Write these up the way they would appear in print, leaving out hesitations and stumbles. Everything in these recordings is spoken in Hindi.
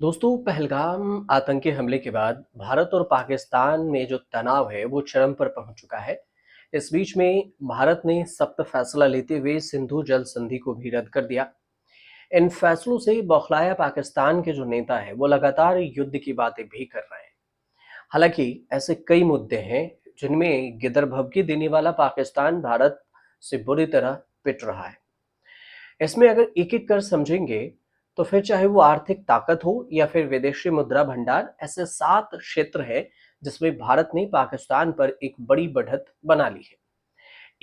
दोस्तों, पहलगाम आतंकी हमले के बाद भारत और पाकिस्तान में जो तनाव है वो चरम पर पहुंच चुका है। इस बीच में भारत ने सख्त फैसला लेते हुए सिंधु जल संधि को भी रद्द कर दिया। इन फैसलों से बौखलाया पाकिस्तान के जो नेता है वो लगातार युद्ध की बातें भी कर रहे हैं। हालांकि ऐसे कई मुद्दे हैं जिनमें गिदर भभकी देने वाला पाकिस्तान भारत से बुरी तरह पिट रहा है। इसमें अगर एक-एक कर समझेंगे, तो फिर चाहे वो आर्थिक ताकत हो या फिर विदेशी मुद्रा भंडार, ऐसे 7 क्षेत्र हैं जिसमें भारत ने पाकिस्तान पर एक बड़ी बढ़त बना ली है।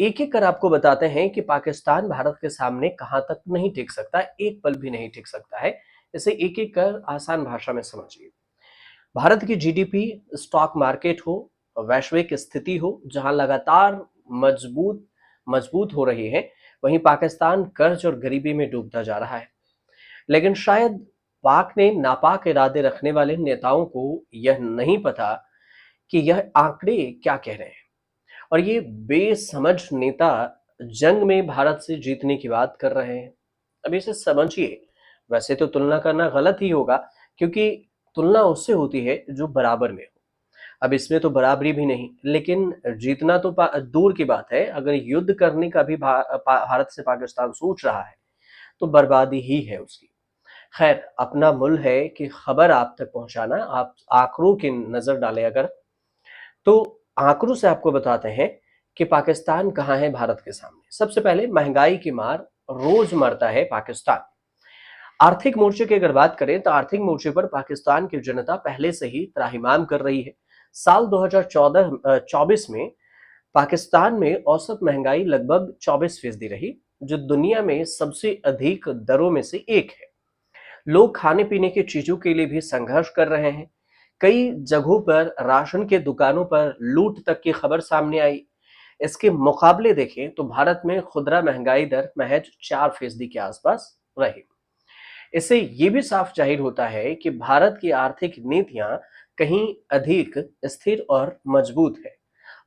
एक-एक कर आपको बताते हैं कि पाकिस्तान भारत के सामने कहाँ तक नहीं टिक सकता, एक पल भी नहीं टिक सकता है। इसे एक-एक कर आसान भाषा में समझिए। भारत की जीडीपी, स्टॉक मार्केट हो, वैश्विक स्थिति हो, जहां लगातार मजबूत मजबूत हो रही है, वहीं पाकिस्तान कर्ज और गरीबी में डूबता जा रहा है। लेकिन शायद पाक ने नापाक इरादे रखने वाले नेताओं को यह नहीं पता कि यह आंकड़े क्या कह रहे हैं। और ये बेसमझ नेता जंग में भारत से जीतने की बात कर रहे हैं। अब इसे समझिए। वैसे तो तुलना करना गलत ही होगा, क्योंकि तुलना उससे होती है जो बराबर में हो। अब इसमें तो बराबरी भी नहीं, लेकिन जीतना तो दूर की बात है। अगर युद्ध करने का भी भारत से पाकिस्तान सोच रहा है, तो बर्बादी ही है उसकी। खैर, अपना मूल है कि खबर आप तक पहुंचाना। आप आंकड़ों की नजर डालें अगर, तो आंकड़ों से आपको बताते हैं कि पाकिस्तान कहाँ है भारत के सामने। सबसे पहले महंगाई की मार रोज मरता है पाकिस्तान। आर्थिक मोर्चे की अगर बात करें, तो आर्थिक मोर्चे पर पाकिस्तान की जनता पहले से ही त्राहिमाम कर रही है। साल 2024 में पाकिस्तान में औसत महंगाई लगभग 24% रही, जो दुनिया में सबसे अधिक दरों में से एक है। लोग खाने पीने की चीजों के लिए भी संघर्ष कर रहे हैं। कई जगहों पर राशन के दुकानों पर लूट तक की खबर सामने आई। इसके मुकाबले देखें तो भारत में खुदरा महंगाई दर महज 4% के आसपास रही। इससे ये भी साफ जाहिर होता है कि भारत की आर्थिक नीतियां कहीं अधिक स्थिर और मजबूत है।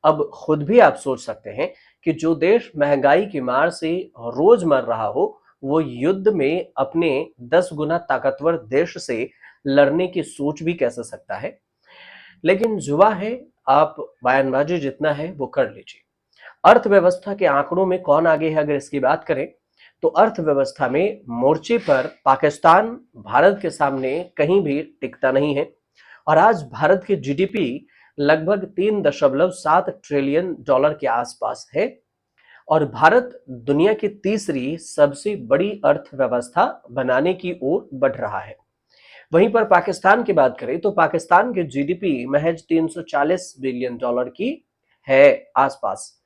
अब खुद भी आप सोच सकते हैं कि जो देश महंगाई की मार से रोज मर रहा हो, वो युद्ध में अपने 10 गुना ताकतवर देश से लड़ने की सोच भी कैसे सकता है। लेकिन जुआ है, आप बयानबाजी जितना है वो कर लीजिए। अर्थव्यवस्था के आंकड़ों में कौन आगे है अगर इसकी बात करें, तो अर्थव्यवस्था में मोर्चे पर पाकिस्तान भारत के सामने कहीं भी टिकता नहीं है। और आज भारत की जीडीपी लगभग 3.7 ट्रिलियन डॉलर के आसपास है, और भारत दुनिया की तीसरी सबसे बड़ी अर्थव्यवस्था बनाने की ओर बढ़ रहा है। वहीं पर पाकिस्तान की बात करें, तो पाकिस्तान की जीडीपी महज 340 बिलियन डॉलर की है आसपास।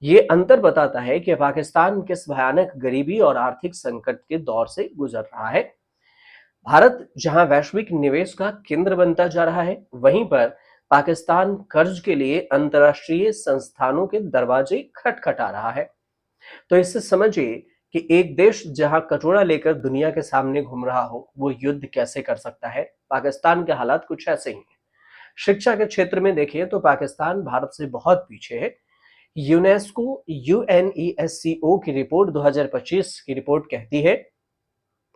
ये अंतर बताता है कि पाकिस्तान किस भयानक गरीबी और आर्थिक संकट के दौर से गुजर रहा है। भारत जहां वैश्विक निवेश का केंद्र बनता जा रहा है, वहीं पर पाकिस्तान कर्ज के लिए अंतर्राष्ट्रीय संस्थानों के दरवाजे खटखटा रहा है। तो इससे समझिए कि एक देश जहां कटोरा लेकर दुनिया के सामने घूम रहा हो, वो युद्ध कैसे कर सकता है। पाकिस्तान के हालात कुछ ऐसे ही हैं। शिक्षा के क्षेत्र में देखिए तो पाकिस्तान भारत से बहुत पीछे है। यूनेस्को यूएनईएससीओ की रिपोर्ट 2025 की रिपोर्ट कहती है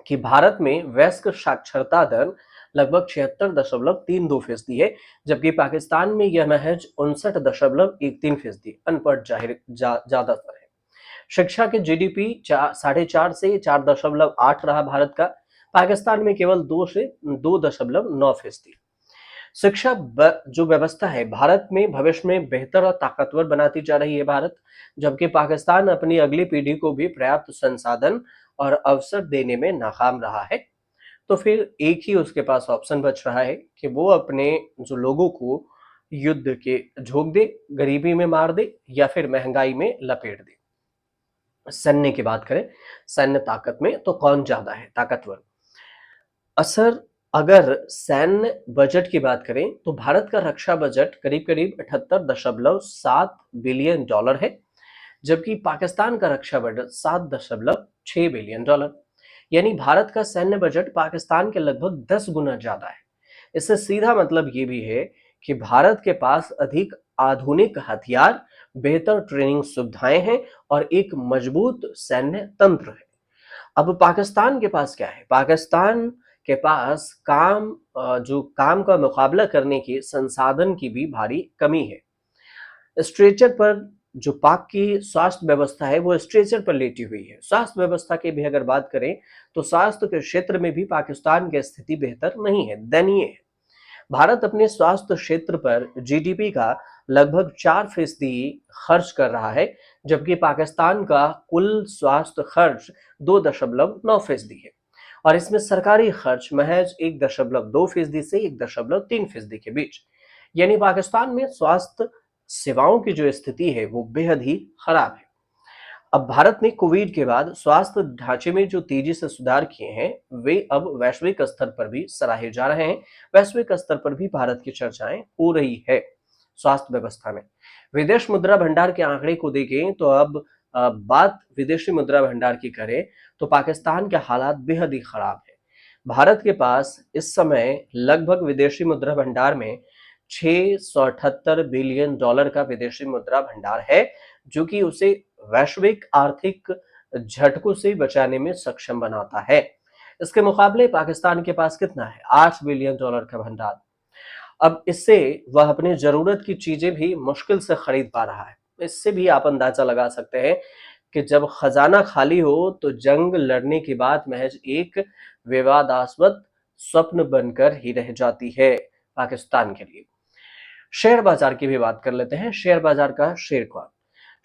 कि भारत में वयस्क साक्षरता दर लगभग 76.32% है, जबकि पाकिस्तान में यह महज 59.13% अनपढ़ ज्यादातर है। शिक्षा के जीडीपी 4.5 से 4.8 रहा भारत का। पाकिस्तान में केवल 2 से 2.9%। शिक्षा जो व्यवस्था है भारत में भविष्य में बेहतर और ताकतवर बनाती जा रही है भारत, जबकि पाकिस्तान अपनी अगली पीढ़ी को भी पर्याप्त संसाधन और अवसर देने में नाकाम रहा है। तो फिर एक ही उसके पास ऑप्शन बच रहा है कि वो अपने जो लोगों को युद्ध के झोंक दे, गरीबी में मार दे, या फिर महंगाई में लपेट दे। सैन्य की बात करें, सैन्य ताकत में तो कौन ज्यादा है ताकतवर। असर अगर सैन्य बजट की बात करें, तो भारत का रक्षा बजट करीब करीब 78.7 बिलियन डॉलर है, जबकि पाकिस्तान का रक्षा बजट 7.6 बिलियन डॉलर। यानी भारत का सैन्य बजट पाकिस्तान के लगभग 10 गुना ज्यादा है। इससे सीधा मतलब ये भी है कि भारत के पास अधिक आधुनिक हथियार, बेहतर ट्रेनिंग सुविधाएं हैं और एक मजबूत सैन्य तंत्र है। अब पाकिस्तान के पास क्या है? पाकिस्तान के पास जो काम का मुकाबला करने के संसाधन की भी भारी कमी है। स्ट्रेचर पर जो पाक की स्वास्थ्य व्यवस्था है वो स्ट्रेचर पर लेटी हुई है। स्वास्थ्य व्यवस्था की भी अगर बात करें तो स्वास्थ्य के क्षेत्र में भी पाकिस्तान की स्थिति बेहतर नहीं है, दयनीय है। भारत अपने स्वास्थ्य क्षेत्र पर जीडीपी का लगभग 4% खर्च कर रहा है, जबकि पाकिस्तान का कुल स्वास्थ्य खर्च 2.9% है और इसमें सरकारी खर्च महज 1.2% से 1.3% के बीच। यानी पाकिस्तान में स्वास्थ्य सेवाओं की जो स्थिति है वो बेहद ही खराब है। अब भारत ने कोविड के बाद स्वास्थ्य ढांचे में जो तेजी से सुधार किए हैं वे अब वैश्विक स्तर पर भी सराहे जा रहे हैं। वैश्विक स्तर पर भी भारत की चर्चाएं हो रही है स्वास्थ्य व्यवस्था में। विदेश मुद्रा भंडार के आंकड़े को देखें तो अब बात विदेशी मुद्रा भंडार की करें तो पाकिस्तान के हालात बेहद ही खराब है। भारत के पास इस समय लगभग विदेशी मुद्रा भंडार में $678 बिलियन का विदेशी मुद्रा भंडार है, जो कि उसे वैश्विक आर्थिक झटकों से बचाने में सक्षम बनाता है। इसके मुकाबले पाकिस्तान के पास कितना है? $8 बिलियन का भंडार। अब इससे वह अपनी जरूरत की चीजें भी मुश्किल से खरीद पा रहा है। इससे भी आप अंदाजा लगा सकते हैं कि जब खजाना खाली हो तो जंग लड़ने की बात महज एक विवादास्पद स्वप्न बनकर ही रह जाती है पाकिस्तान के लिए। शेयर बाजार की भी बात कर लेते हैं। शेयर बाजार का शेर कौन?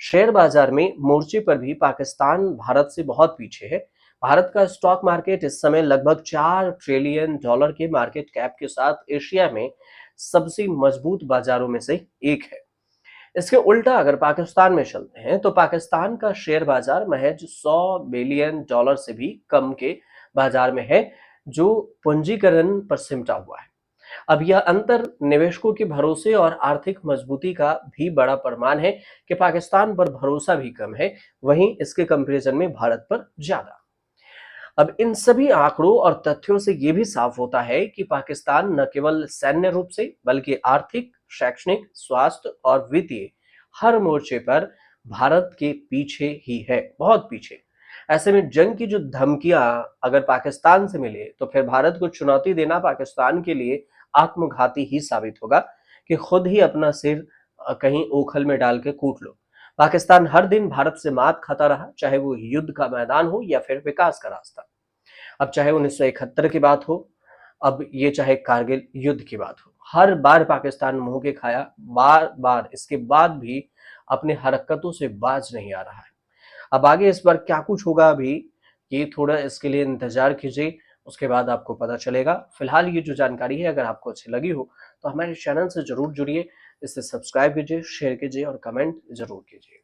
शेयर बाजार में मोर्चे पर भी पाकिस्तान भारत से बहुत पीछे है। भारत का स्टॉक मार्केट इस समय लगभग $4 ट्रिलियन के मार्केट कैप के साथ एशिया में सबसे मजबूत बाजारों में से एक है। इसके उल्टा अगर पाकिस्तान में चलते हैं तो पाकिस्तान का शेयर बाजार महज $100 बिलियन से भी कम के बाजार में है, जो पूंजीकरण पर सिमटा हुआ है। अब यह अंतर निवेशकों के भरोसे और आर्थिक मजबूती का भी बड़ा प्रमाण है कि पाकिस्तान पर भरोसा भी कम है, वहीं इसके कंपैरिजन में भारत पर ज्यादा। अब इन सभी आंकड़ों और तथ्यों से ये भी साफ होता है कि पाकिस्तान न केवल सैन्य रूप से बल्कि आर्थिक, शैक्षणिक, स्वास्थ्य और वित्तीय हर मोर्चे पर भारत के पीछे ही है, बहुत पीछे। ऐसे में जंग की जो धमकियां अगर पाकिस्तान से मिले तो फिर भारत को चुनौती देना पाकिस्तान के लिए आत्मघाती ही साबित होगा कि खुद ही अपना सिर कहीं ओखल में डाल के कूट लो। पाकिस्तान हर दिन भारत से मात खाता रहा, चाहे वो युद्ध का मैदान हो या फिर विकास का रास्ता। अब चाहे 1971 की बात हो, अब ये चाहे कारगिल युद्ध की बात हो, हर बार पाकिस्तान मुंह के खाया, बार बार इसके बाद भी अपनी हरकतों से बाज नहीं आ रहा है। अब आगे इस बार क्या कुछ होगा, अभी ये थोड़ा इसके लिए इंतजार कीजिए, उसके बाद आपको पता चलेगा। फिलहाल ये जो जानकारी है अगर आपको अच्छी लगी हो तो हमारे चैनल से जरूर जुड़िए, इसे सब्सक्राइब कीजिए, शेयर कीजिए और कमेंट जरूर कीजिए।